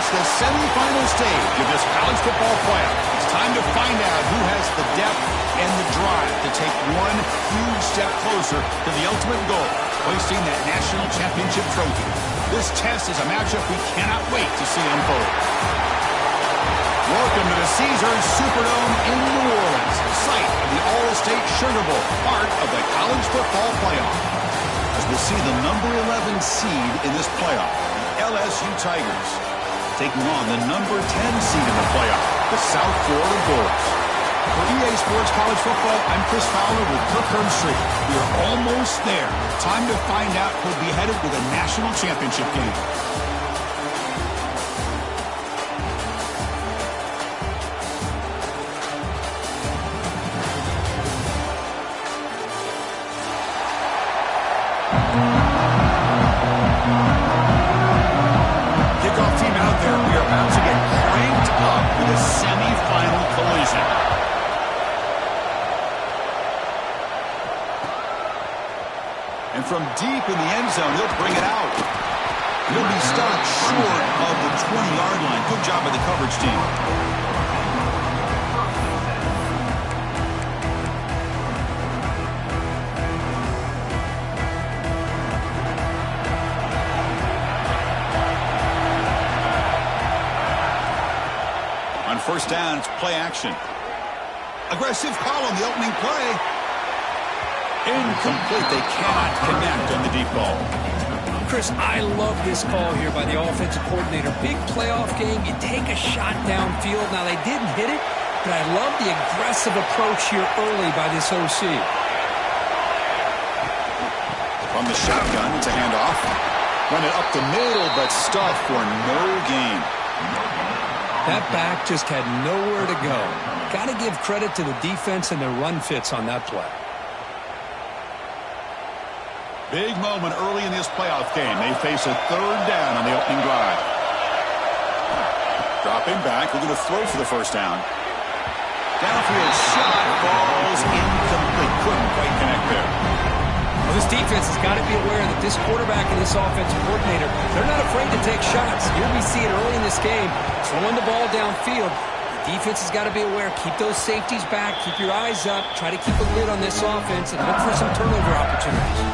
the semifinal stage of this college football playoff. It's time to find out who has the depth and the drive to take one huge step closer to the ultimate goal, hoisting that national championship trophy. This test is a matchup we cannot wait to see unfold. Welcome to the Caesars Superdome in New Orleans, site of the All-State Sugar Bowl, part of the college football playoff. As we'll see the number 11 seed in this playoff, the LSU Tigers, taking on the number 10 seed in the playoff, the South Florida Bulls. For EA Sports College Football, I'm Chris Fowler with Kirk Herbstreit. We are almost there. Time to find out who'll be headed to the national championship game. Kickoff team out there. We are about to get cranked up with a semifinal collision. And from deep in the end zone, he'll bring it out. He'll be stopped short of the 20-yard line. Good job by the coverage team. On first down, it's play action. Aggressive call on the opening play. Incomplete. They cannot connect on the deep ball. Chris, I love this call here by the offensive coordinator. Big playoff game. You take a shot downfield. Now, they didn't hit it, but I love the aggressive approach here early by this OC. From the shotgun to handoff. Run it up the middle, but stuffed for no gain. That back just had nowhere to go. Got to give credit to the defense and their run fits on that play. Big moment early in this playoff game. They face a third down on the opening drive. Dropping back. We're going to throw for the first down. Downfield shot. Falls incomplete. Couldn't quite connect there. Well, this defense has got to be aware that this quarterback and this offensive coordinator, they're not afraid to take shots. Here we see it early in this game, throwing the ball downfield. The defense has got to be aware. Keep those safeties back. Keep your eyes up. Try to keep a lid on this offense and look for some turnover opportunities.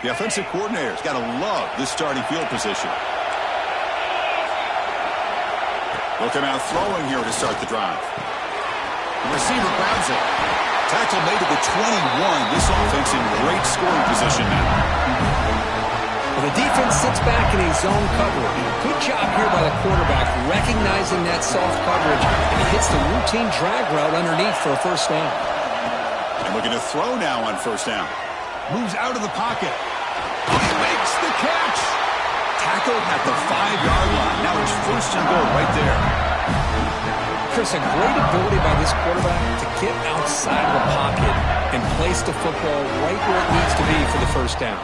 The offensive coordinator's got to love this starting field position. Looking out throwing here to start the drive. The receiver grabs it. Tackle made at the 21. This offense in great scoring position now. Well, the defense sits back in a zone coverage. Good job here by the quarterback recognizing that soft coverage, and he hits the routine drag route underneath for a first down. And looking to throw now on first down. Moves out of the pocket. Oh, he makes the catch. Tackled at the 5-yard line. Now it's first and goal right there. Chris, a great ability by this quarterback to get outside of the pocket and place the football right where it needs to be for the first down.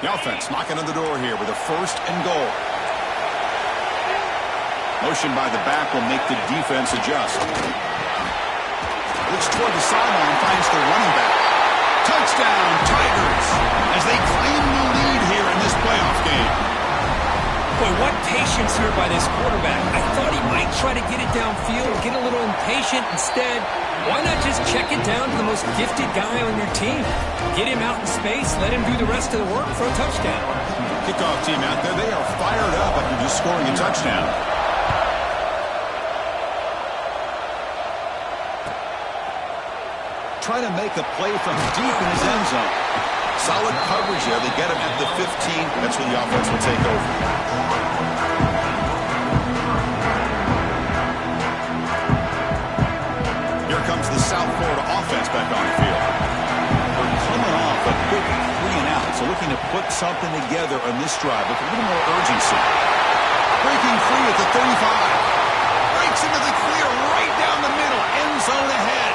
The offense knocking on the door here with a first and goal. Motion by the back will make the defense adjust. Looks toward the sideline, finds the running back. Touchdown, Tigers, as they claim the lead here in this playoff game. Boy, what patience here by this quarterback. I thought he might try to get it downfield, get a little impatient. Instead, why not just check it down to the most gifted guy on your team? Get him out in space, let him do the rest of the work for a touchdown. Kickoff team out there, they are fired up after just scoring a touchdown. Trying to make a play from deep in his end zone. Solid coverage there. They get him at the 15. That's when the offense will take over. Here comes the South Florida offense back on the field. We're coming off a quick 3-and-out, so looking to put something together on this drive with a little more urgency. Breaking free at the 35. Breaks into the clear right down the middle. End zone ahead.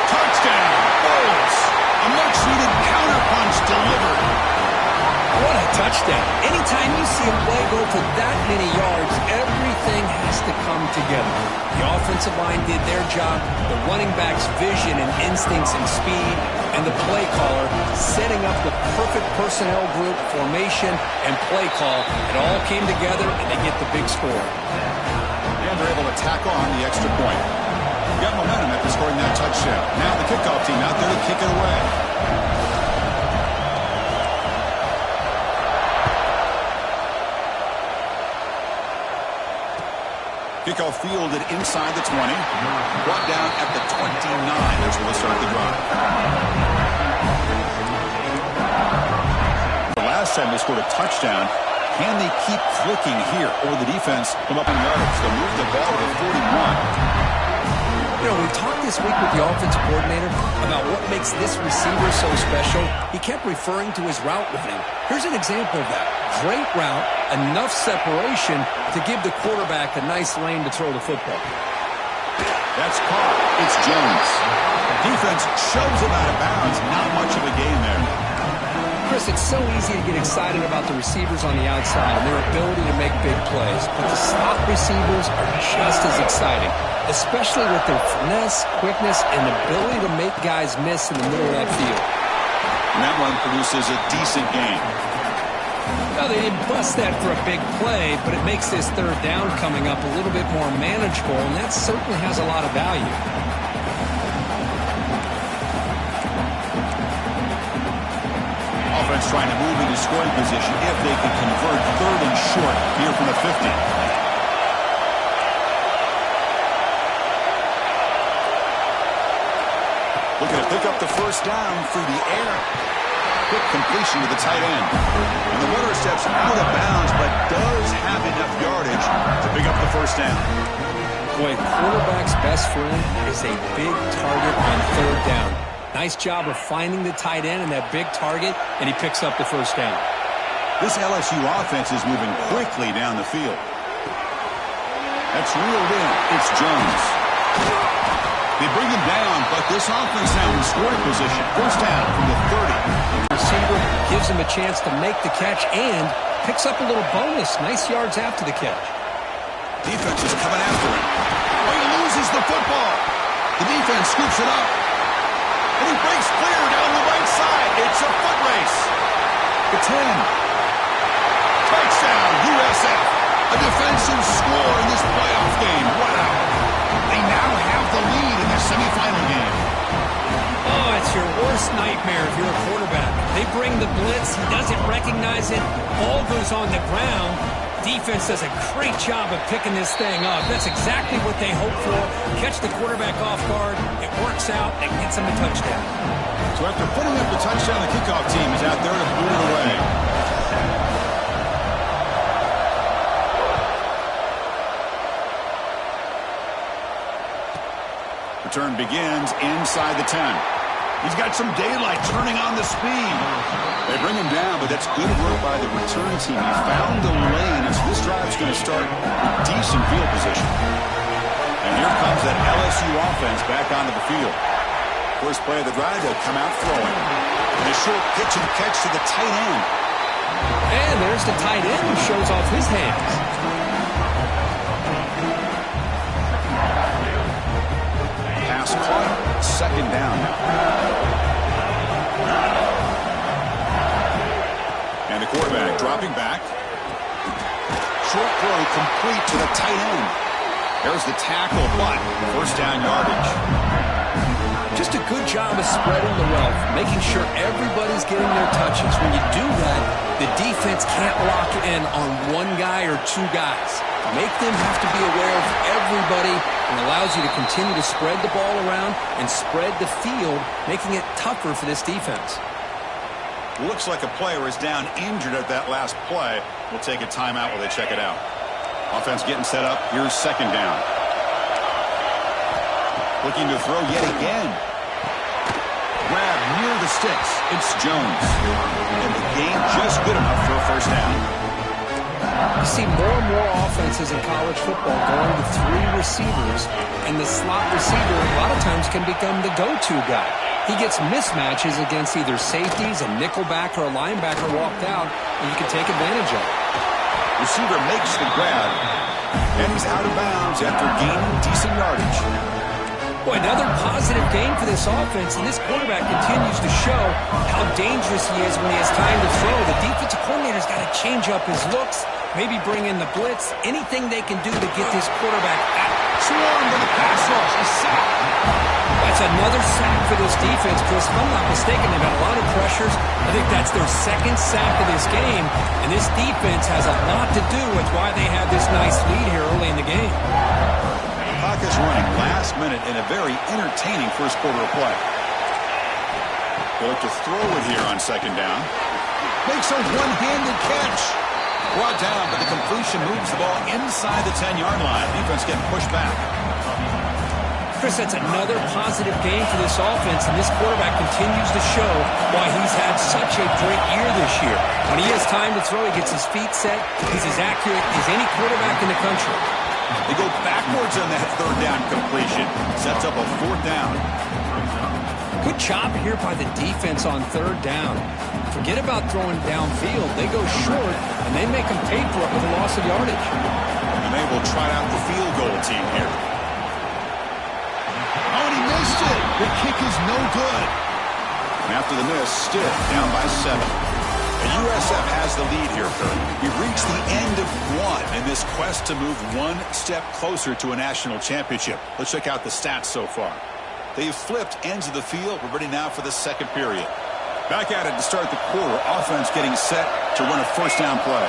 Touchdown, Bulls. A much-needed counterpunch delivered. What a touchdown. Anytime you see a play go for that many yards, everything has to come come together. The offensive line did their job, the running back's vision and instincts and speed, and the play caller setting up the perfect personnel group, formation, and play call. It all came together, and they get the big score. And they're able to tack on the extra point. Got momentum after scoring that touchdown. Now the kickoff team out there to kick it away. Kickoff fielded inside the 20. Brought down at the 29. That's where they'll start the drive. The last time they scored a touchdown, can they keep clicking here? Or the defense come up in yardage? They'll move the ball to 41. You know, we talked this week with the offensive coordinator about what makes this receiver so special. He kept referring to his route running. Here's an example of that. Great route, enough separation to give the quarterback a nice lane to throw the football. That's caught. It's Jones. Defense shoves him out of bounds. Not much of a gain there. Chris, it's so easy to get excited about the receivers on the outside and their ability to make big plays, but the slot receivers are just as exciting, especially with their finesse, quickness, and ability to make guys miss in the middle of that field. And that run produces a decent gain. Now, they didn't bust that for a big play, but it makes this third down coming up a little bit more manageable, and that certainly has a lot of value. Offense trying to move into scoring position if they can convert third and short here from the 50. Looking to pick up the first down through the air. Quick completion to the tight end. And the runner steps out of bounds, but does have enough yardage to pick up the first down. Boy, quarterback's best friend is a big target on third down. Nice job of finding the tight end and that big target, and he picks up the first down. This LSU offense is moving quickly down the field. That's reeled in. It's Jones. They bring him down, but this offense now in scoring position. First down from the 30. The receiver gives him a chance to make the catch and picks up a little bonus. Nice yards after the catch. Defense is coming after him. Oh, he loses the football. The defense scoops it up. And he breaks clear down the right side. It's a foot race. The 10. Touchdown, USF. A defensive score in this playoff game. Wow. They now have the lead in their semifinal game. Oh, it's your worst nightmare if you're a quarterback. They bring the blitz. He doesn't recognize it. Ball goes on the ground. Defense does a great job of picking this thing up. That's exactly what they hope for. Catch the quarterback off guard. It works out and gets him a touchdown. So after putting up the touchdown, the kickoff team is out there to boot it away. Return begins inside the 10. He's got some daylight turning on the speed. They bring him down, but that's good work by the return team. He found the lane, and so this drive's going to start with decent field position. And here comes that LSU offense back onto the field. First play of the drive, they'll come out throwing. And a short pitch and catch to the tight end. And there's the tight end who shows off his hands. Pass caught. Second down now. And the quarterback dropping back. Short throw complete to the tight end. There's the tackle, but first down yardage. Just a good job of spreading the wealth, making sure everybody's getting their touches. When you do that, the defense can't lock in on one guy or two guys. Make them have to be aware of everybody and allows you to continue to spread the ball around and spread the field, making it tougher for this defense. Looks like a player is down injured at that last play. We'll take a timeout while they check it out. Offense getting set up. Here's second down. Looking to throw yet again. Grab near the sticks. It's Jones. And the gain just good enough for a first down. You see more and more offenses in college football going with three receivers, and the slot receiver a lot of times can become the go-to guy. He gets mismatches against either safeties, a nickelback, or a linebacker walked out, and you can take advantage of it. Receiver makes the grab. And he's out of bounds after gaining decent yardage. Boy, another positive game for this offense, and this quarterback continues to show how dangerous he is when he has time to throw. The defensive coordinator's got to change up his looks, maybe bring in the blitz, anything they can do to get this quarterback out. Swarmed in the pass rush. A sack. That's another sack for this defense, Chris. If I'm not mistaken, they've got a lot of pressures. I think that's their second sack of this game, and this defense has a lot to do with why they have this nice lead here early in the game. Clock is running last minute in a very entertaining first quarter of play. They'll look to throw it here on second down. Makes a one-handed catch. Brought down, but the completion moves the ball inside the 10-yard line. Defense getting pushed back. Chris, that's another positive game for this offense, and this quarterback continues to show why he's had such a great year this year. When he has time to throw, he gets his feet set. He's as accurate as any quarterback in the country. They go backwards on that third down completion. Sets up a fourth down. Good job here by the defense on third down. Forget about throwing downfield. They go short, and they make them pay for it with a loss of yardage. And they will try out the field goal team here. Oh, and he missed it. The kick is no good. And after the miss, still down by 7. And USF has the lead here, Kurt. We've reached the end of one in this quest to move one step closer to a national championship. Let's check out the stats so far. They've flipped ends of the field. We're ready now for the second period. Back at it to start the quarter. Offense getting set to run a first down play.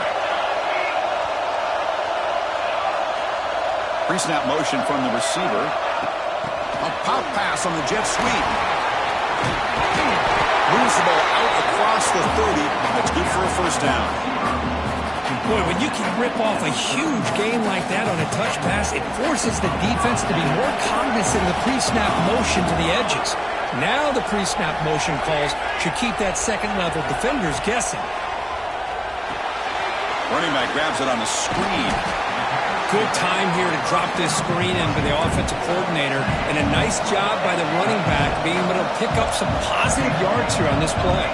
Pre-snap motion from the receiver. A pop pass on the jet sweep. Moves the ball out across the 30. That's good for a first down. Boy, when you can rip off a huge game like that on a touch pass, it forces the defense to be more cognizant of the pre-snap motion to the edges. Now the pre-snap motion calls should keep that second-level defenders guessing. Running back grabs it on the screen. Good time here to drop this screen in by the offensive coordinator, and a nice job by the running back being able to pick up some positive yards here on this play.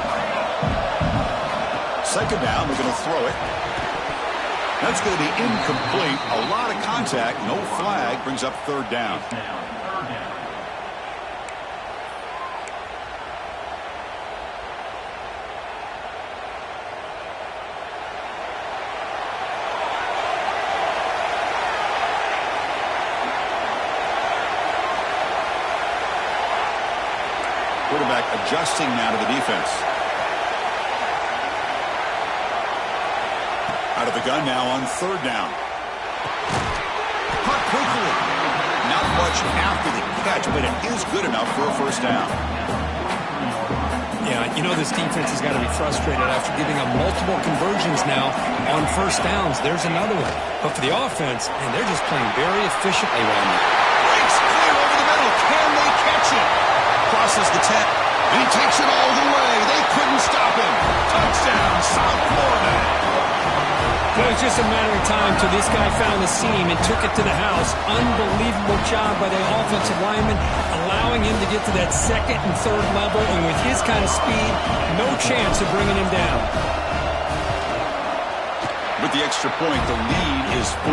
Second down, they're going to throw it. That's going to be incomplete. A lot of contact, no flag, brings up third down. Quarterback adjusting now to the defense. Out of the gun now on third down. Caught quickly. Not much after the catch, but it is good enough for a first down. Yeah, you know this defense has got to be frustrated after giving up multiple conversions now on first downs. There's another one. But for the offense, man, they're just playing very efficiently right now. Breaks clear over the middle. Can they catch it? Crosses the 10. He takes it all the way. They couldn't stop him. Touchdown, South Florida. Well, it was just a matter of time till this guy found the seam and took it to the house. Unbelievable job by the offensive lineman, allowing him to get to that second and third level. And with his kind of speed, no chance of bringing him down. With the extra point, the lead is 14.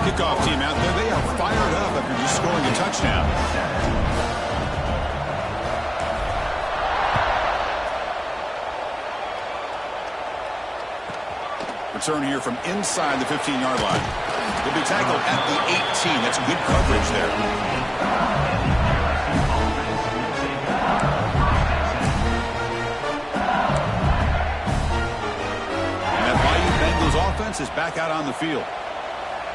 Kickoff team out there. They are fired up after just scoring a touchdown. Return here from inside the 15-yard line. They'll be tackled at the 18. That's good coverage there. And that Bayou Bengals offense is back out on the field.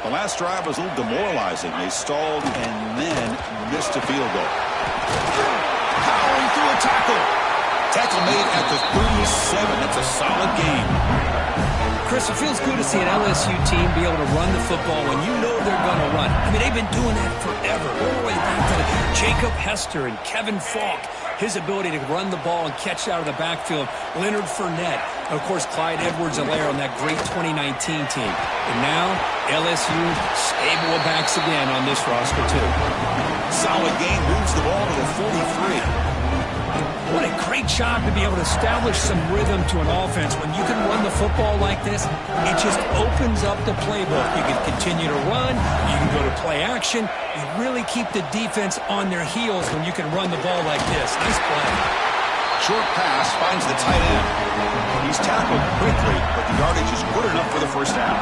The last drive was a little demoralizing. They stalled and then missed a field goal. Powering through a tackle. Tackle made at the 37. That's a solid game. Chris, it feels good to see an LSU team be able to run the football when you know they're going to run. I mean, they've been doing that forever. All the way back to Jacob Hester and Kevin Falk. His ability to run the ball and catch out of the backfield. Leonard Fournette. And, of course, Clyde Edwards-Helaire on that great 2019 team. And now, LSU stable of backs again on this roster, too. Solid game. Moves the ball to the 43. What a great job to be able to establish some rhythm to an offense. When you can run the football like this, it just opens up the playbook. You can continue to run. You can go to play action. You really keep the defense on their heels when you can run the ball like this. Nice play. Short pass finds the tight end. He's tackled quickly, but the yardage is good enough for the first down.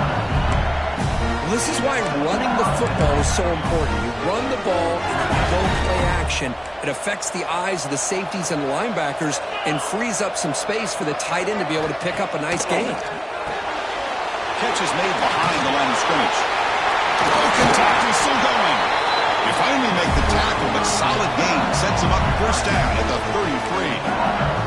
This is why running the football is so important. You run the ball and you go play action. It affects the eyes of the safeties and the linebackers and frees up some space for the tight end to be able to pick up a nice gain. Catch is made behind the line of scrimmage. Broken tackle still going. You finally make the tackle, but solid gain sets him up first down at the 33.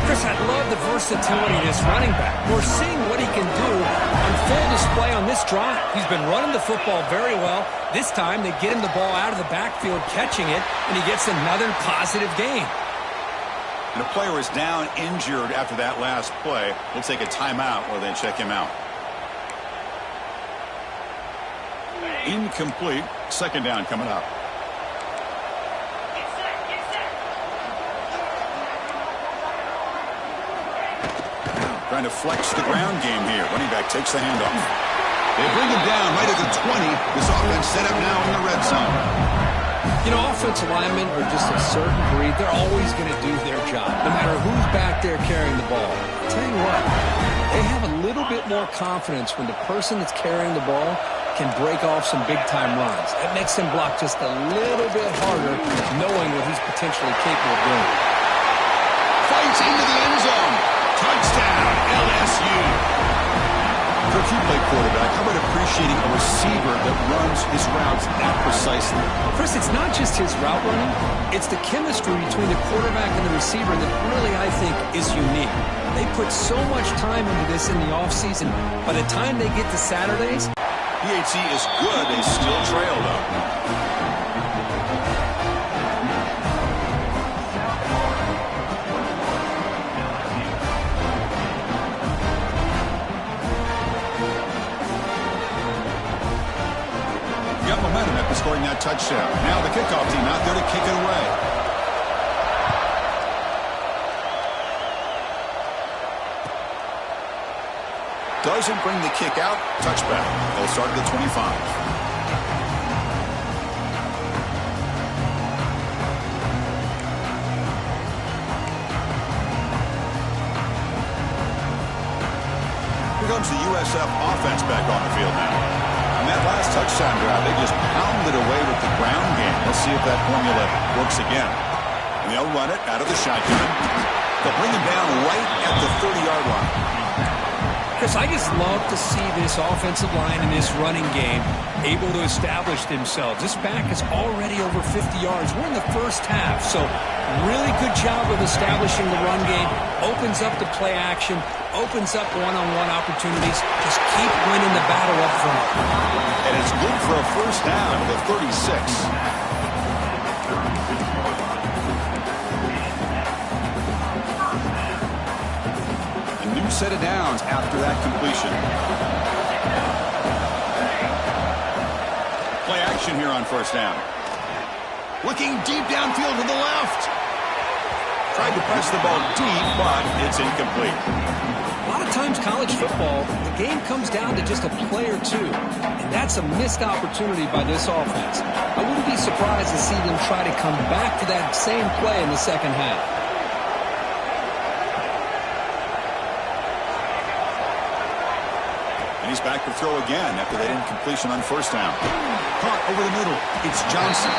Chris, I love the versatility of this running back. We're seeing what he can do on full display on this drive. He's been running the football very well. This time, they get him the ball out of the backfield, catching it, and he gets another positive gain. And a player is down injured after that last play. We'll take a timeout or then check him out. Incomplete. Second down coming up. Trying to flex the ground game here. Running back takes the handoff. They bring him down right at the 20. This offense set up now in the red zone. You know, offensive linemen are just a certain breed. They're always going to do their job, no matter who's back there carrying the ball. I'll tell you what, they have a little bit more confidence when the person that's carrying the ball can break off some big-time runs. That makes them block just a little bit harder, knowing what he's potentially capable of doing. Fights into the end zone. Touchdown, LSU. So if you play quarterback, how about appreciating a receiver that runs his routes that precisely? Chris, it's not just his route running. It's the chemistry between the quarterback and the receiver that really, I think, is unique. They put so much time into this in the offseason. By the time they get to Saturdays, PHC is good. They still trail, though. Momentum after scoring that touchdown. Now the kickoff team out there to kick it away. Doesn't bring the kick out. Touchback. They'll start at the 25. Here comes the USF offense back on the field now. That last touchdown drive, they just pounded away with the ground game. Let's see if that formula works again. And they'll run it out of the shotgun. They'll bring him down right at the 30-yard line. Chris, I just love to see this offensive line in this running game able to establish themselves. This back is already over 50 yards. We're in the first half, so really good job of establishing the run game. Opens up the play action, opens up one-on-one opportunities. Just keep winning the battle up front. And it's good for a first down at the 36. A new set of downs after that completion. Play action here on first down. Looking deep downfield to the left. Tried to press the ball deep, but it's incomplete. A lot of times college football, the game comes down to just a play or two. And that's a missed opportunity by this offense. I wouldn't be surprised to see them try to come back to that same play in the second half. And he's back to throw again after that incompletion on first down. Caught over the middle. It's Johnson.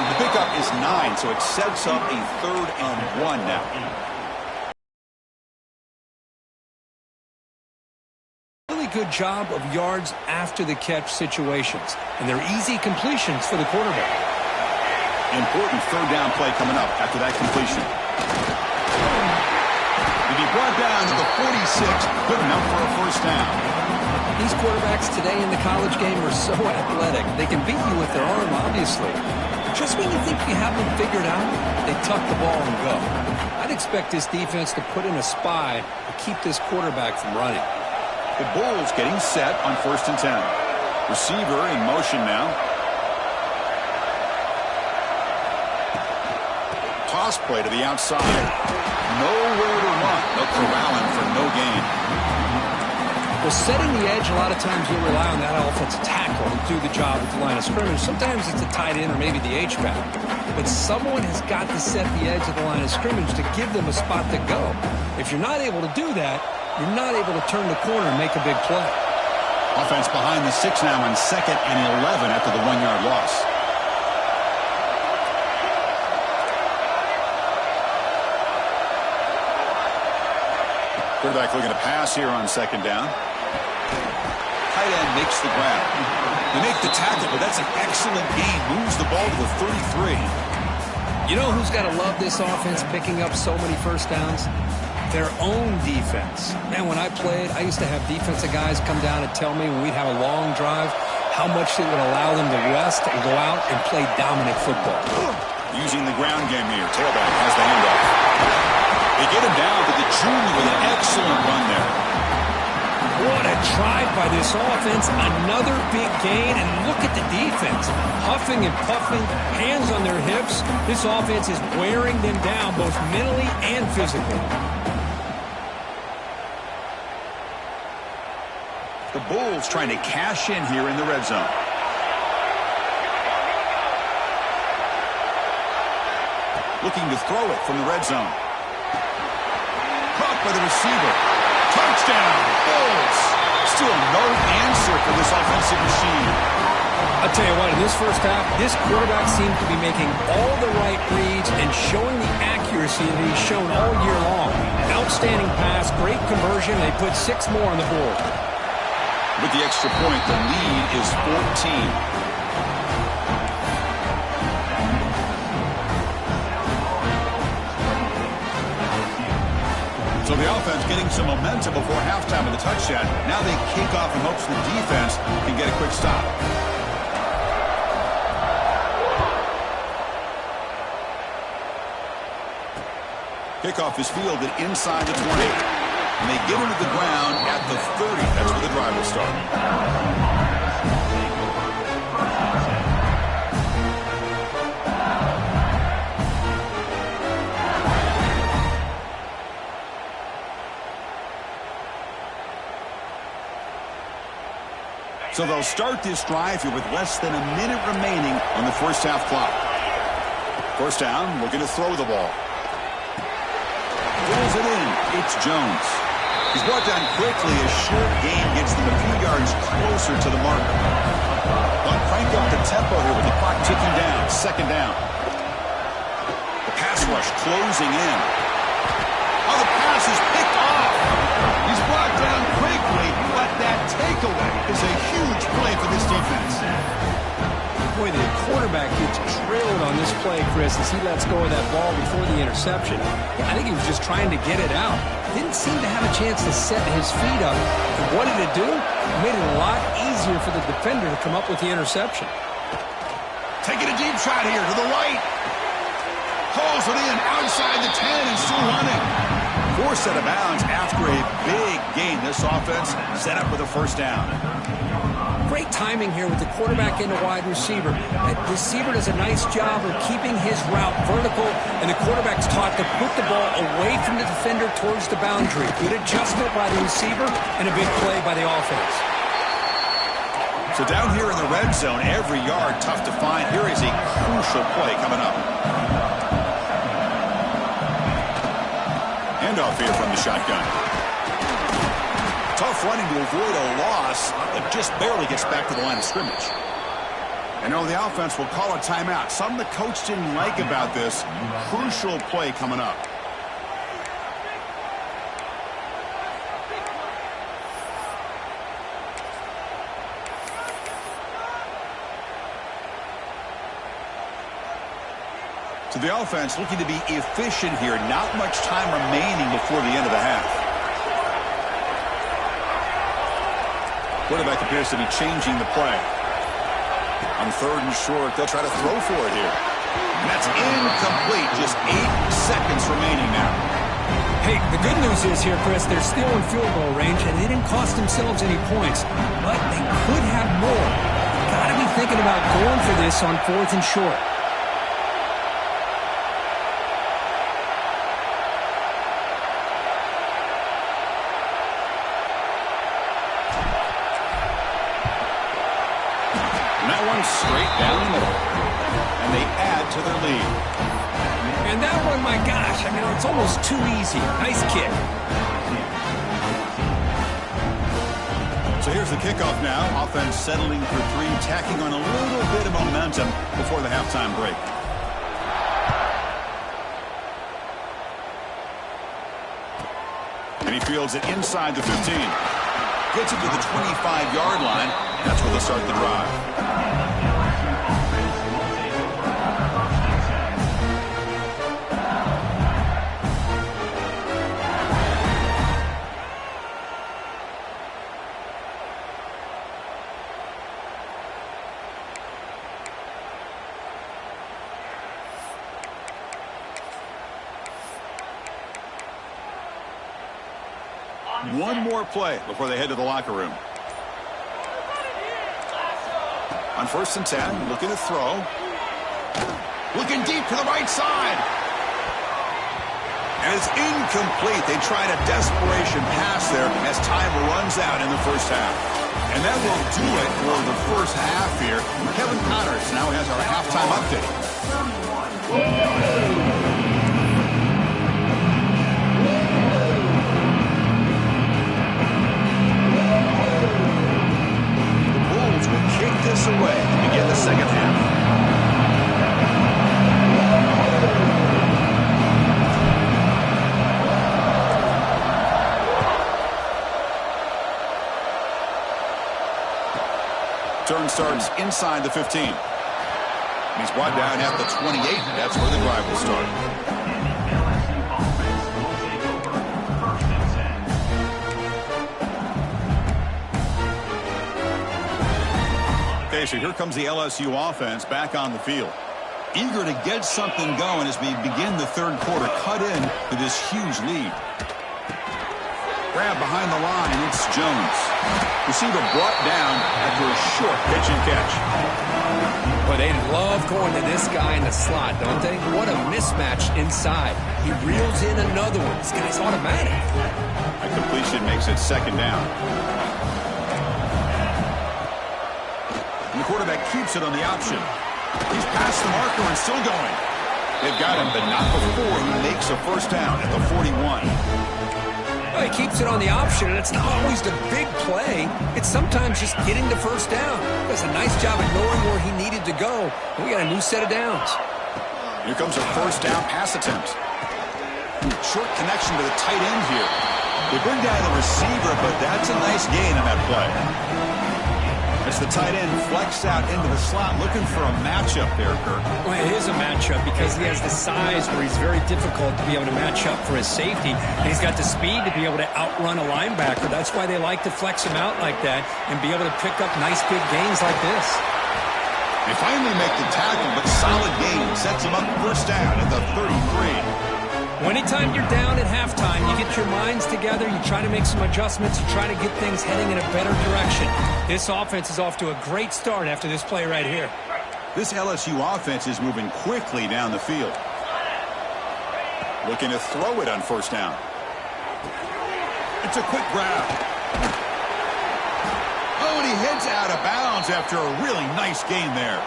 The pickup is 9, so it sets up a 3rd and 1 now. Really good job of yards after the catch situations, and they're easy completions for the quarterback. Important 3rd down play coming up after that completion. To be brought down to the 46, good enough for a first down. These quarterbacks today in the college game are so athletic. They can beat you with their arm, obviously. Just when you think you have them figured out, they tuck the ball and go. I'd expect this defense to put in a spy to keep this quarterback from running. The Bulls getting set on 1st and 10. Receiver in motion now. Toss play to the outside. Nowhere to run. They'll corral him for no gain. Well, setting the edge, a lot of times you'll rely on that offensive tackle to do the job at the line of scrimmage. Sometimes it's a tight end or maybe the H-back. But someone has got to set the edge of the line of scrimmage to give them a spot to go. If you're not able to do that, you're not able to turn the corner and make a big play. Offense behind the 6 now on 2nd and 11 after the 1-yard loss. Quarterback looking to pass here on 2nd down. Tight end makes the grab. They make the tackle, but that's an excellent gain. Moves the ball to the 33. You know who's got to love this offense picking up so many first downs? Their own defense. Man, when I played, I used to have defensive guys come down and tell me when we'd have a long drive how much it would allow them to rest and go out and play dominant football. Using the ground game here. Tailback has the handoff. They get him down to the junior with an excellent run there. What a drive by this offense. Another big gain, and look at the defense. Huffing and puffing, hands on their hips. This offense is wearing them down both mentally and physically. The Bulls trying to cash in here in the red zone. Looking to throw it from the red zone. Caught by the receiver. Touchdown, Bulls. Still no answer for this offensive machine. I'll tell you what, in this first half, this quarterback seemed to be making all the right reads and showing the accuracy that he's shown all year long. Outstanding pass, great conversion. They put 6 more on the board. With the extra point, the lead is 14. So the offense getting some momentum before halftime of the touchdown. Now they kick off in hopes the defense can get a quick stop. Kickoff is fielded inside the 20. And they get him to the ground at the 30. That's where the drive will start. So they'll start this drive here with less than a minute remaining on the first half clock. First down, looking to throw the ball. Throws it in. It's Jones. He's brought down quickly. A short gain gets them a few yards closer to the marker. But crank up the tempo here with the clock ticking down. 2nd down. The pass rush closing in. Oh, the pass is picked off. He's brought down quickly, but that takeaway is a huge play for this defense. Boy, the quarterback gets drilled on this play, Chris, as he lets go of that ball before the interception. I think he was just trying to get it out. Didn't seem to have a chance to set his feet up. And what did it do? It made it a lot easier for the defender to come up with the interception. Taking a deep shot here to the right. Calls it in outside the 10 and still running. Forced out of bounds after a big gain. This offense set up with a first down. Great timing here with the quarterback and the wide receiver. The receiver does a nice job of keeping his route vertical, and the quarterback's taught to put the ball away from the defender towards the boundary. Good adjustment by the receiver and a big play by the offense. So down here in the red zone, every yard tough to find. Here is a crucial play coming up. Handoff here from the shotgun. Tough running to avoid a loss, but just barely gets back to the line of scrimmage. And now the offense will call a timeout. Something the coach didn't like about this. Crucial play coming up. So the offense looking to be efficient here. Not much time remaining before the end of the half. Quarterback appears to be changing the play. On 3rd and short, they'll try to throw for it here. And that's incomplete. Just 8 seconds remaining now. Hey, the good news is here, Chris, they're still in field goal range, and they didn't cost themselves any points. But they could have more. Got to be thinking about going for this on 4th and short. comes straight down the middle. And they add to their lead. And that one, my gosh, I mean, it's almost too easy. Nice kick. So here's the kickoff now. Offense settling for three, tacking on a little bit of momentum before the halftime break. And he fields it inside the 15. Gets it to the 25-yard line. That's where they'll start the drive. One more play before they head to the locker room. On 1st and 10, looking to throw. Looking deep to the right side. And it's incomplete. They tried a desperation pass there as time runs out in the first half. And that will do it for the first half here. Kevin Connors now has our halftime update. This away to begin the second half. Turn starts inside the 15. And he's brought down at the 28. That's where the drive will start. Okay, so here comes the LSU offense back on the field. Eager to get something going as we begin the third quarter. Cut in to this huge lead. Grab behind the line. It's Jones. Receiver brought down after a short pitch and catch. But they love going to this guy in the slot, don't they? What a mismatch inside. He reels in another one. This guy's automatic. A completion makes it second down. The quarterback keeps it on the option. He's past the marker and still going. They've got him, but not before he makes a first down at the 41. Well, he keeps it on the option, and it's not always the big play. It's sometimes just getting the first down. He does a nice job at knowing where he needed to go. And we got a new set of downs. Here comes a first down pass attempt. Short connection to the tight end here. They bring down the receiver, but that's a nice gain on that play. As the tight end flexed out into the slot, looking for a matchup there, Kirk. Well, it is a matchup because he has the size where he's very difficult to be able to match up for his safety. And he's got the speed to be able to outrun a linebacker. That's why they like to flex him out like that and be able to pick up nice big gains like this. They finally make the tackle, but solid gain sets him up first down at the 33. Well, anytime you're down at halftime, you get your minds together, you try to make some adjustments, you try to get things heading in a better direction. This offense is off to a great start after this play right here. This LSU offense is moving quickly down the field. Looking to throw it on first down. It's a quick grab. Oh, and he heads out of bounds after a really nice gain there.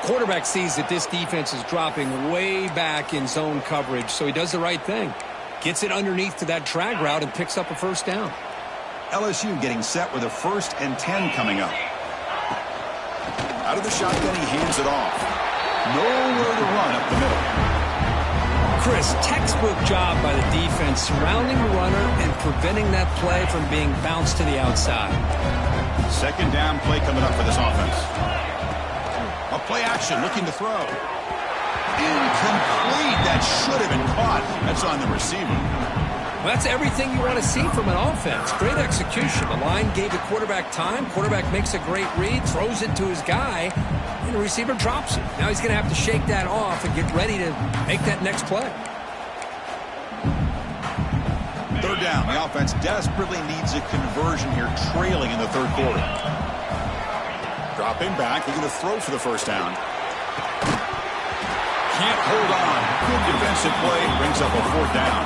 Quarterback sees that this defense is dropping way back in zone coverage, so he does the right thing. Gets it underneath to that drag route and picks up a first down. LSU getting set with a 1st and 10 coming up. Out of the shotgun, he hands it off. Nowhere to run up the middle. Chris, textbook job by the defense surrounding the runner and preventing that play from being bounced to the outside. Second down play coming up for this offense. A play action, looking to throw. Incomplete. That should have been caught. That's on the receiver. Well, that's everything you want to see from an offense. Great execution. The line gave the quarterback time. Quarterback makes a great read, throws it to his guy, and the receiver drops it. Now he's going to have to shake that off and get ready to make that next play. Third down. The offense desperately needs a conversion here, trailing in the third quarter. Dropping back, looking to throw for the first down. Can't hold on. Good defensive play, brings up a fourth down.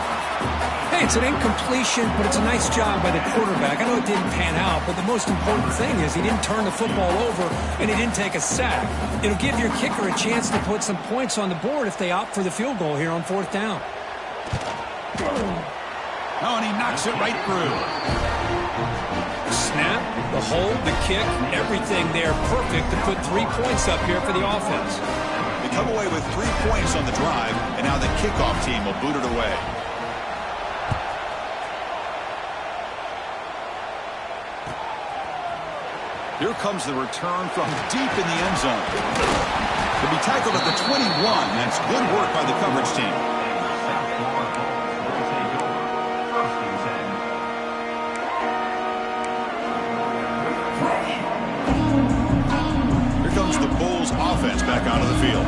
Hey, say it's an incompletion, but it's a nice job by the quarterback. I know it didn't pan out, but the most important thing is he didn't turn the football over and he didn't take a sack. It'll give your kicker a chance to put some points on the board if they opt for the field goal here on 4th down. Oh, and he knocks it right through. The snap, the hold, the kick, everything there perfect to put 3 points up here for the offense. They come away with 3 points on the drive, and now the kickoff team will boot it away. Here comes the return from deep in the end zone. He'll be tackled at the 21. That's good work by the coverage team. Here comes the Bulls offense back onto the field.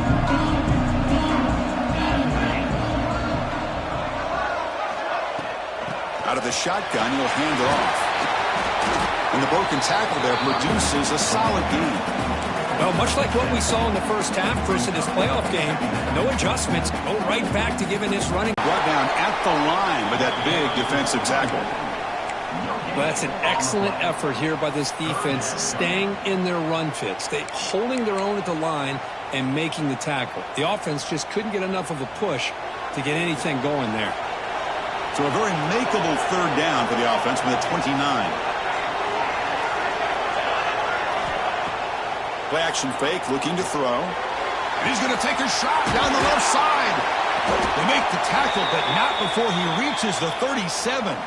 Out of the shotgun, he'll hand it off. And the broken tackle there produces a solid gain. Well, much like what we saw in the first half, Chris, in this playoff game, no adjustments, go right back to giving this running. Brought down at the line with that big defensive tackle. Well, that's an excellent effort here by this defense, staying in their run fits. They holding their own at the line and making the tackle. The offense just couldn't get enough of a push to get anything going there. So a very makeable 3rd down for the offense with a 29. Play action fake, looking to throw. And he's going to take a shot down the left side. They make the tackle, but not before he reaches the 37.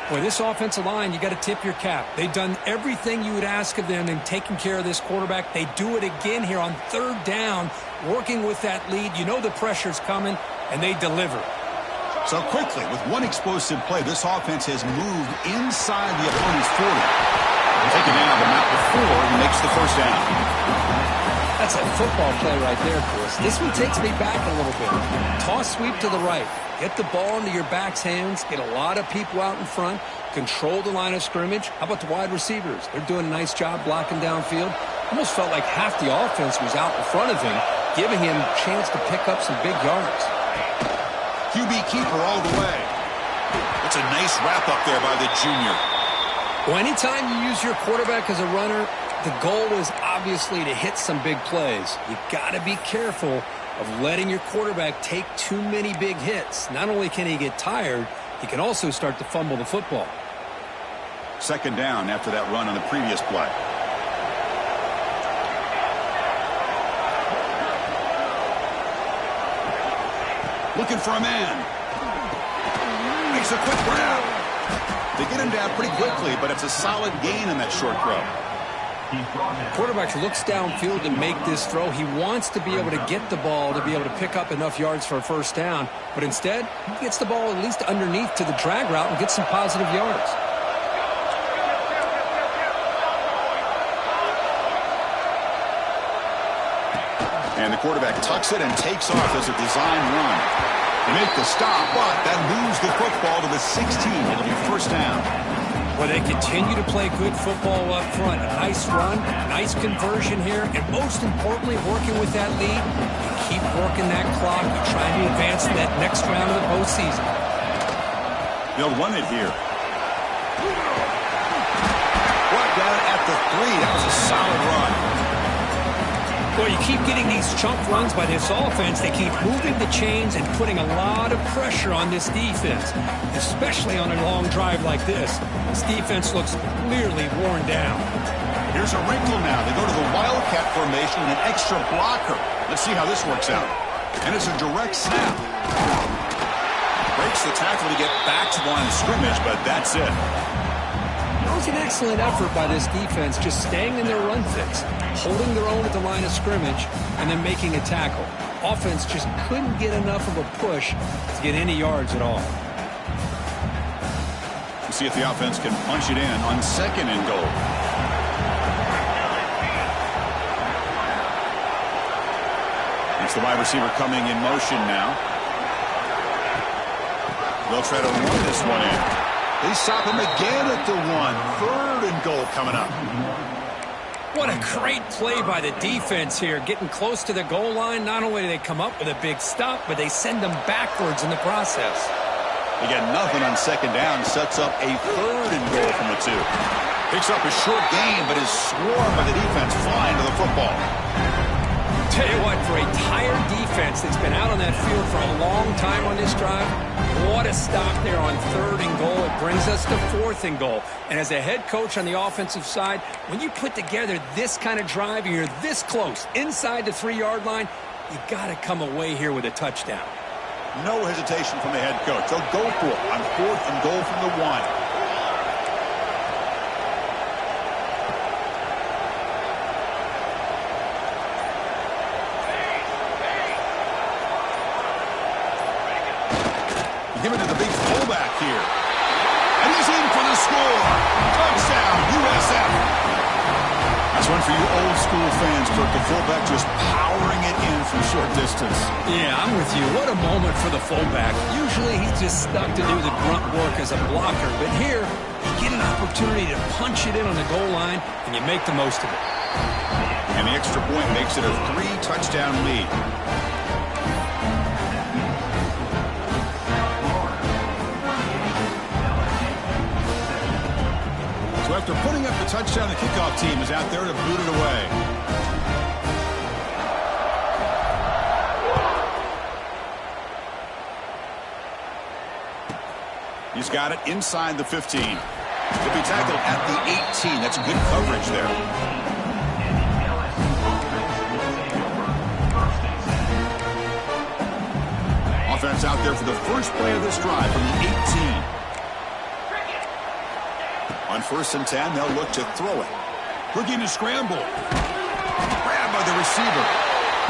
Boy, this offensive line, you got to tip your cap. They've done everything you would ask of them in taking care of this quarterback. They do it again here on 3rd down, working with that lead. You know the pressure's coming, and they deliver. So quickly, with one explosive play, this offense has moved inside the opponent's 40. Taken down, but not before he makes the 1st down. That's a football play right there, Chris. This one takes me back a little bit. Toss sweep to the right. Get the ball into your back's hands. Get a lot of people out in front. Control the line of scrimmage. How about the wide receivers? They're doing a nice job blocking downfield. Almost felt like half the offense was out in front of him, giving him a chance to pick up some big yards. QB keeper all the way. It's a nice wrap up there by the junior. Well, anytime you use your quarterback as a runner, the goal is obviously to hit some big plays. You got to be careful of letting your quarterback take too many big hits. Not only can he get tired, he can also start to fumble the football. 2nd down after that run on the previous play. Looking for a man. Makes a quick grab. They get him down pretty quickly, but it's a solid gain in that short throw. Quarterback looks downfield to make this throw. He wants to be able to get the ball to be able to pick up enough yards for a 1st down, but instead, he gets the ball at least underneath to the drag route and gets some positive yards. And the quarterback tucks it and takes off as a design run. They make the stop, but that moves the football to the 16. It'll be 1st down. Well, they continue to play good football up front. A nice run, nice conversion here, and most importantly, working with that lead, you keep working that clock. You're trying to advance to that next round of the postseason. They'll run it here. Brought down at the 3. That was a solid run. Well, you keep getting these chunk runs by this offense. They keep moving the chains and putting a lot of pressure on this defense, especially on a long drive like this. This defense looks clearly worn down. Here's a wrinkle now. They go to the Wildcat formation and an extra blocker. Let's see how this works out. And it's a direct snap. Breaks the tackle to get back to the line of scrimmage, but that's it. It was an excellent effort by this defense, just staying in their run fits, holding their own at the line of scrimmage, and then making a tackle. Offense just couldn't get enough of a push to get any yards at all. We'll see if the offense can punch it in on 2nd and goal. It's the wide receiver coming in motion now. They'll try to run this one in. They stop him again at the 1. 3rd and goal coming up. What a great play by the defense here. Getting close to the goal line, not only do they come up with a big stop, but they send them backwards in the process. They get nothing on second down. Sets up a 3rd and goal from the 2. Picks up a short gain, but is swarmed by the defense flying to the football. Tell you what, for a tired defense that's been out on that field for a long time on this drive, what a stop there on 3rd and goal. It brings us to 4th and goal. And as a head coach on the offensive side, when you put together this kind of drive and you're this close inside the 3-yard line, you got to come away here with a touchdown. No hesitation from the head coach. They'll go for it on 4th and goal from the 1. Give it to the big fullback here. And he's in for the score. Touchdown, USF. That's one for you old school fans, Kirk. The fullback just powering it in from short distance. Yeah, I'm with you. What a moment for the fullback. Usually he's just stuck to do the grunt work as a blocker. But here, you get an opportunity to punch it in on the goal line, and you make the most of it. And the extra point makes it a 3-touchdown lead. So after putting up the touchdown, the kickoff team is out there to boot it away. He's got it inside the 15. He'll be tackled at the 18. That's good coverage there. Offense out there for the first play of this drive from the 18. On 1st and 10, they'll look to throw it. Looking to scramble. Grabbed by the receiver.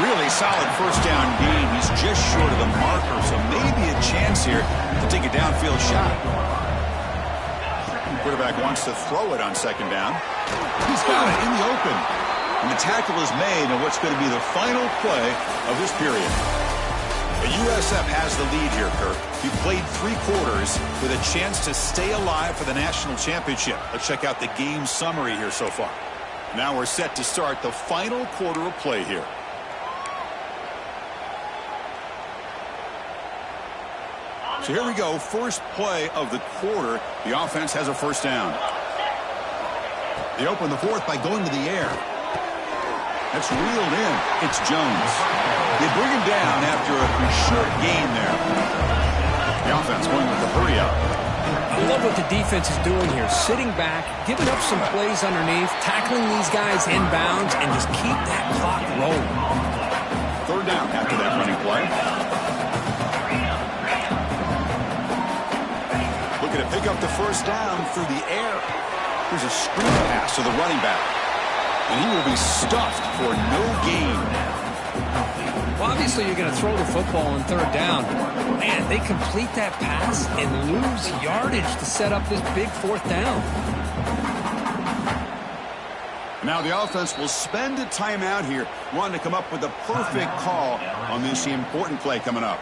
Really solid first down gain. He's just short of the marker, so maybe a chance here to take a downfield shot. Quarterback wants to throw it on 2nd down. He's got it in the open. And the tackle is made on what's going to be the final play of this period. The USF has the lead here, Kirk. He played 3 quarters with a chance to stay alive for the national championship. Let's check out the game summary here so far. Now we're set to start the final quarter of play here. So here we go. First play of the quarter. The offense has a first down. They open the 4th by going to the air. That's reeled in. It's Jones. They bring him down after a short gain there. The offense going with the hurry up. I love what the defense is doing here. Sitting back, giving up some plays underneath, tackling these guys inbounds, and just keep that clock rolling. 3rd down after that running play. Looking to pick up the first down through the air. Here's a screen pass to the running back. And he will be stuffed for no gain. Well, obviously you're going to throw the football on 3rd down. Man, they complete that pass and lose yardage to set up this big 4th down. Now the offense will spend a timeout here, wanting to come up with the perfect call on this important play coming up.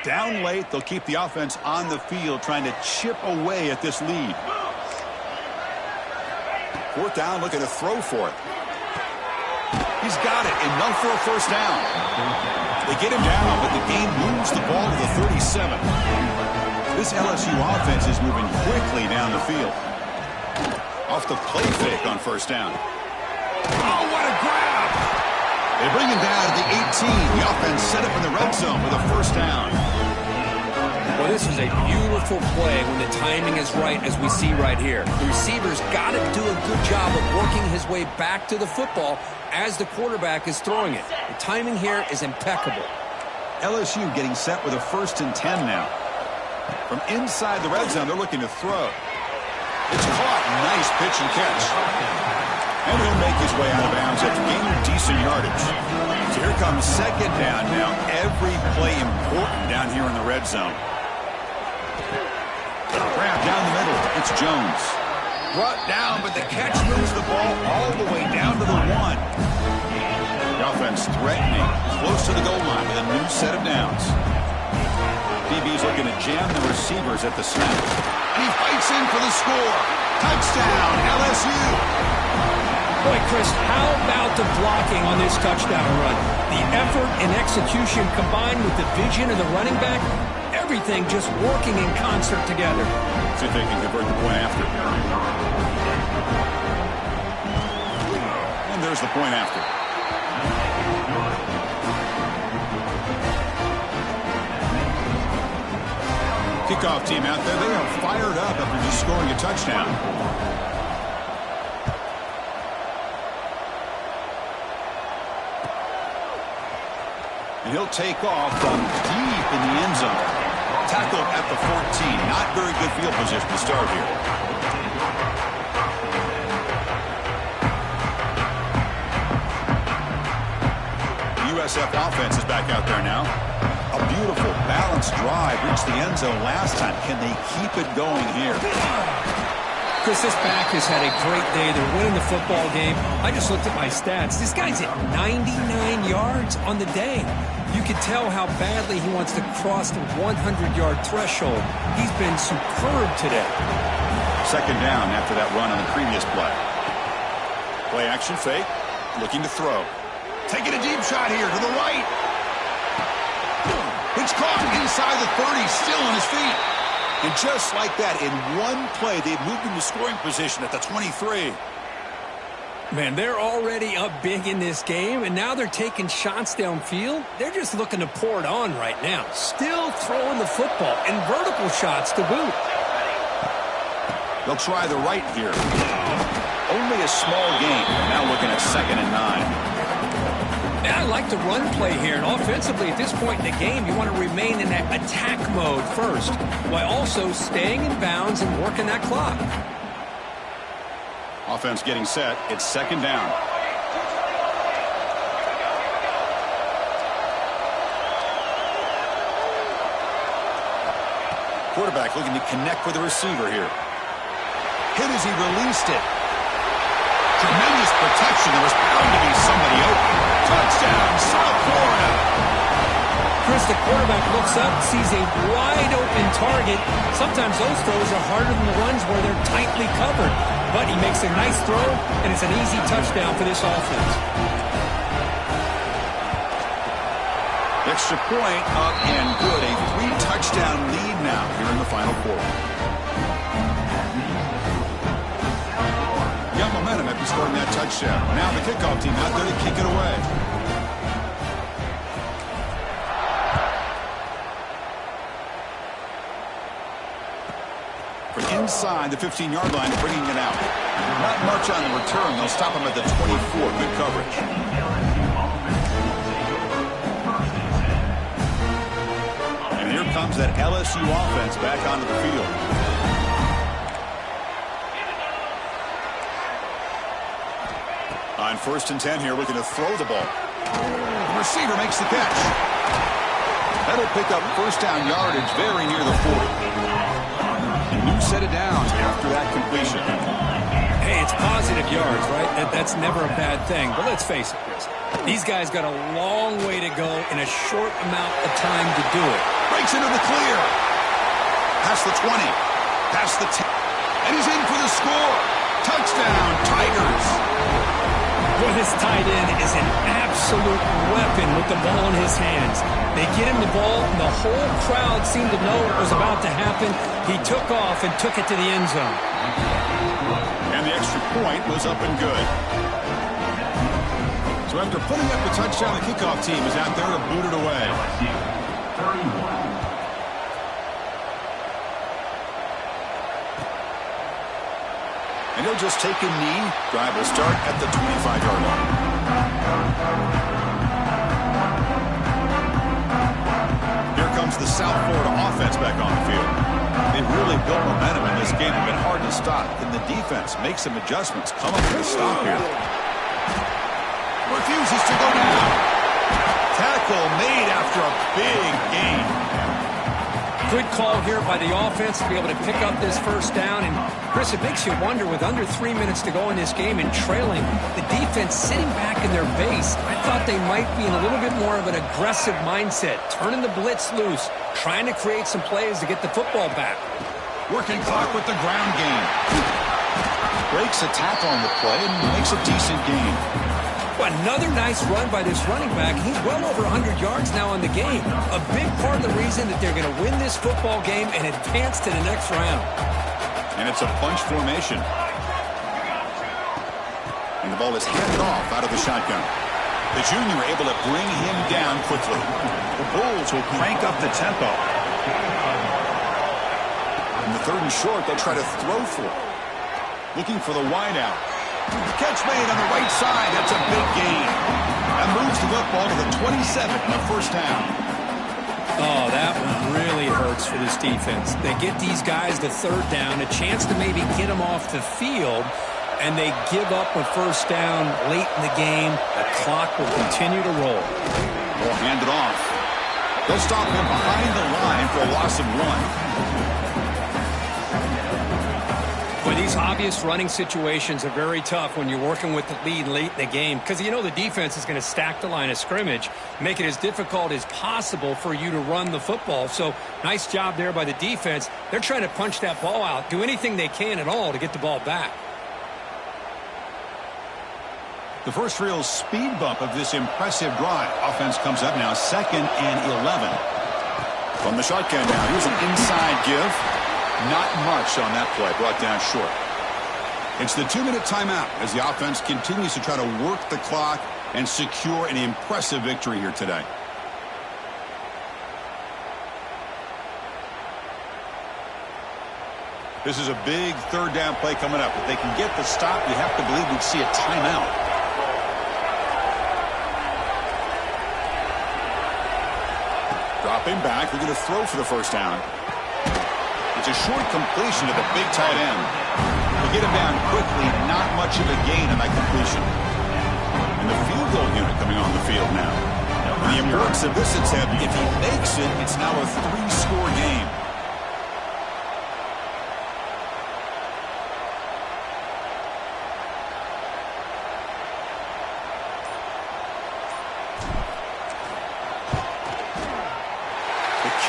Down late, they'll keep the offense on the field, trying to chip away at this lead. 4th down, looking to throw for it. He's got it, enough for a first down. They get him down, but the game moves the ball to the 37. This LSU offense is moving quickly down the field. Off the play fake on 1st down. Oh, what a grab! They bring him down at the 18. The offense set up in the red zone with a first down. Well, this is a beautiful play when the timing is right, as we see right here. The receiver's got to do a good job of working his way back to the football as the quarterback is throwing it. The timing here is impeccable. LSU getting set with a 1st and 10 now. From inside the red zone, they're looking to throw. It's caught. Nice pitch and catch. And he'll make his way out of bounds after gaining decent yardage. So here comes second down now. Every play important down here in the red zone. Grab down the middle. It's Jones. Brought down, but the catch moves the ball all the way down to the 1. The offense threatening, close to the goal line with a new set of downs. DB's looking to jam the receivers at the snap. And he fights in for the score. Touchdown, LSU. Boy, Chris, how about the blocking on this touchdown run? The effort and execution combined with the vision of the running back, everything just working in concert together. See if they can convert the point after. And there's the point after. Kickoff team out there. They are fired up after just scoring a touchdown. And he'll take off from deep in the end zone. Tackled at the 14. Not very good field position to start here. USF offense is back out there now. A beautiful, balanced drive. Reached the end zone last time. Can they keep it going here? Chris, this back has had a great day. They're winning the football game. I just looked at my stats. This guy's at 99 yards on the day. You can tell how badly he wants to cross the 100-yard threshold. He's been superb today. Second down after that run on the previous play. Play action fake. Looking to throw. Taking a deep shot here to the right. It's caught inside the 30, still on his feet. And just like that, in one play, they've moved into scoring position at the 23. Man, they're already up big in this game, and now they're taking shots downfield. They're just looking to pour it on right now. Still throwing the football, and vertical shots to boot. They'll try the right here. Only a small gain. Now looking at 2nd and 9. I like the run play here, and offensively at this point in the game, you want to remain in that attack mode first, while also staying in bounds and working that clock. Offense getting set. It's 2nd down. Quarterback looking to connect with the receiver here. Hit as he released it. Tremendous protection. There was bound to be somebody open. Touchdown, South Florida. Chris, the quarterback looks up, sees a wide-open target. Sometimes those throws are harder than the ones where they're tightly covered. But he makes a nice throw, and it's an easy touchdown for this offense. Extra point up and good. A 3-touchdown lead now here in the final quarter. Got momentum after scoring that touchdown. Now the kickoff team out there to kick it away. From inside the 15-yard line, bringing it out. Not much on the return. They'll stop him at the 24. Good coverage. And here comes that LSU offense back onto the field. On 1st and 10 here, looking to throw the ball. The receiver makes the catch. That'll pick up 1st down yardage very near the 40. A new set of downs after that completion. Hey, it's positive yards, right? That's never a bad thing. But let's face it, Chris. These guys got a long way to go in a short amount of time to do it. Breaks into the clear. Past the 20. Past the 10. And he's in for the score. Touchdown, Tigers. Well, this tight end is an absolute weapon with the ball in his hands. They get him the ball, and the whole crowd seemed to know what was about to happen. He took off and took it to the end zone. And the extra point was up and good. So after putting up the touchdown, the kickoff team is out there to boot it away. And he'll just take a knee. Drive will start at the 25-yard line. Here comes the South Florida offense back on the field. They really built momentum in this game. It's been hard to stop. Can the defense make some adjustments? Come up with a stop here. Refuses to go down. Tackle made after a big gain. Good call here by the offense to be able to pick up this first down. And, Chris, it makes you wonder, with under 3 minutes to go in this game and trailing, the defense sitting back in their base. I thought they might be in a little bit more of an aggressive mindset, turning the blitz loose, trying to create some plays to get the football back. Working clock with the ground game. Breaks a tackle on the play and makes a decent gain. Another nice run by this running back. He's well over 100 yards now in the game. A big part of the reason that they're going to win this football game and advance to the next round. And it's a bunch formation. And the ball is handed off out of the shotgun. The junior able to bring him down quickly. The Bulls will crank up the tempo. In the 3rd and short, they'll try to throw for it. Looking for the wideout. Catch made on the right side. That's a big gain. That moves the football to the 27 and a first down. Oh, that one really hurts for this defense. They get these guys the 3rd down, a chance to maybe get them off the field, and they give up a first down late in the game. The clock will continue to roll. They'll hand it off. They'll stop him behind the line for a loss of 1. But these obvious running situations are very tough when you're working with the lead late in the game, because you know the defense is going to stack the line of scrimmage, make it as difficult as possible for you to run the football. So nice job there by the defense. They're trying to punch that ball out, do anything they can at all to get the ball back. The first real speed bump of this impressive drive. Offense comes up now, 2nd and 11. From the shotgun now, here's an inside give. Not much on that play, brought down short. It's the 2-minute timeout as the offense continues to try to work the clock and secure an impressive victory here today. This is a big 3rd down play coming up. If they can get the stop, you have to believe we'd see a timeout. Dropping back, we're going to throw for the first down. It's a short completion to the big tight end. They get him down quickly, not much of a gain on that completion. And the field goal unit coming on the field now. And the importance of this attempt, if he makes it, it's now a 3-score game.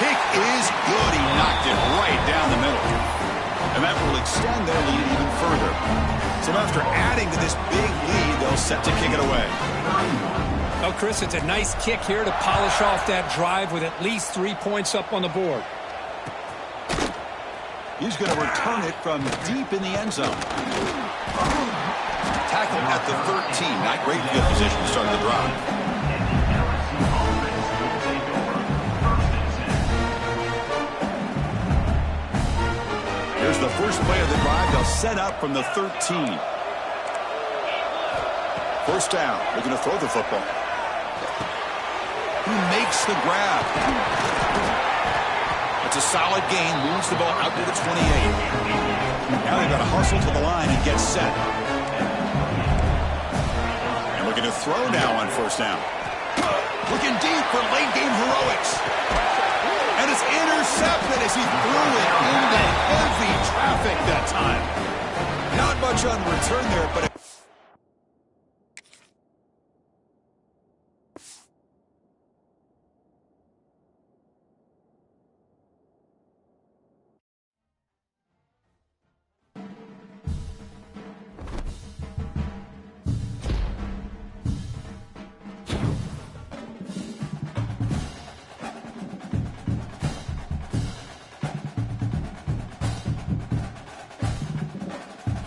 Kick is good. He knocked it right down the middle. And that will extend their lead even further. So after adding to this big lead, they'll set to kick it away. Oh, Chris, it's a nice kick here to polish off that drive with at least 3 points up on the board. He's going to return it from deep in the end zone. Tackle at the 13. Not great field position to start the drive. Here's the first play of the drive. They'll set up from the 13. First down. They're going to throw the football. Who makes the grab? It's a solid gain. Moves the ball out to the 28. Now they've got to hustle to the line and get set. And looking to throw now on first down. Looking deep for late game heroics. And it's intercepted as he threw it into heavy traffic that time. Not much on the return there, but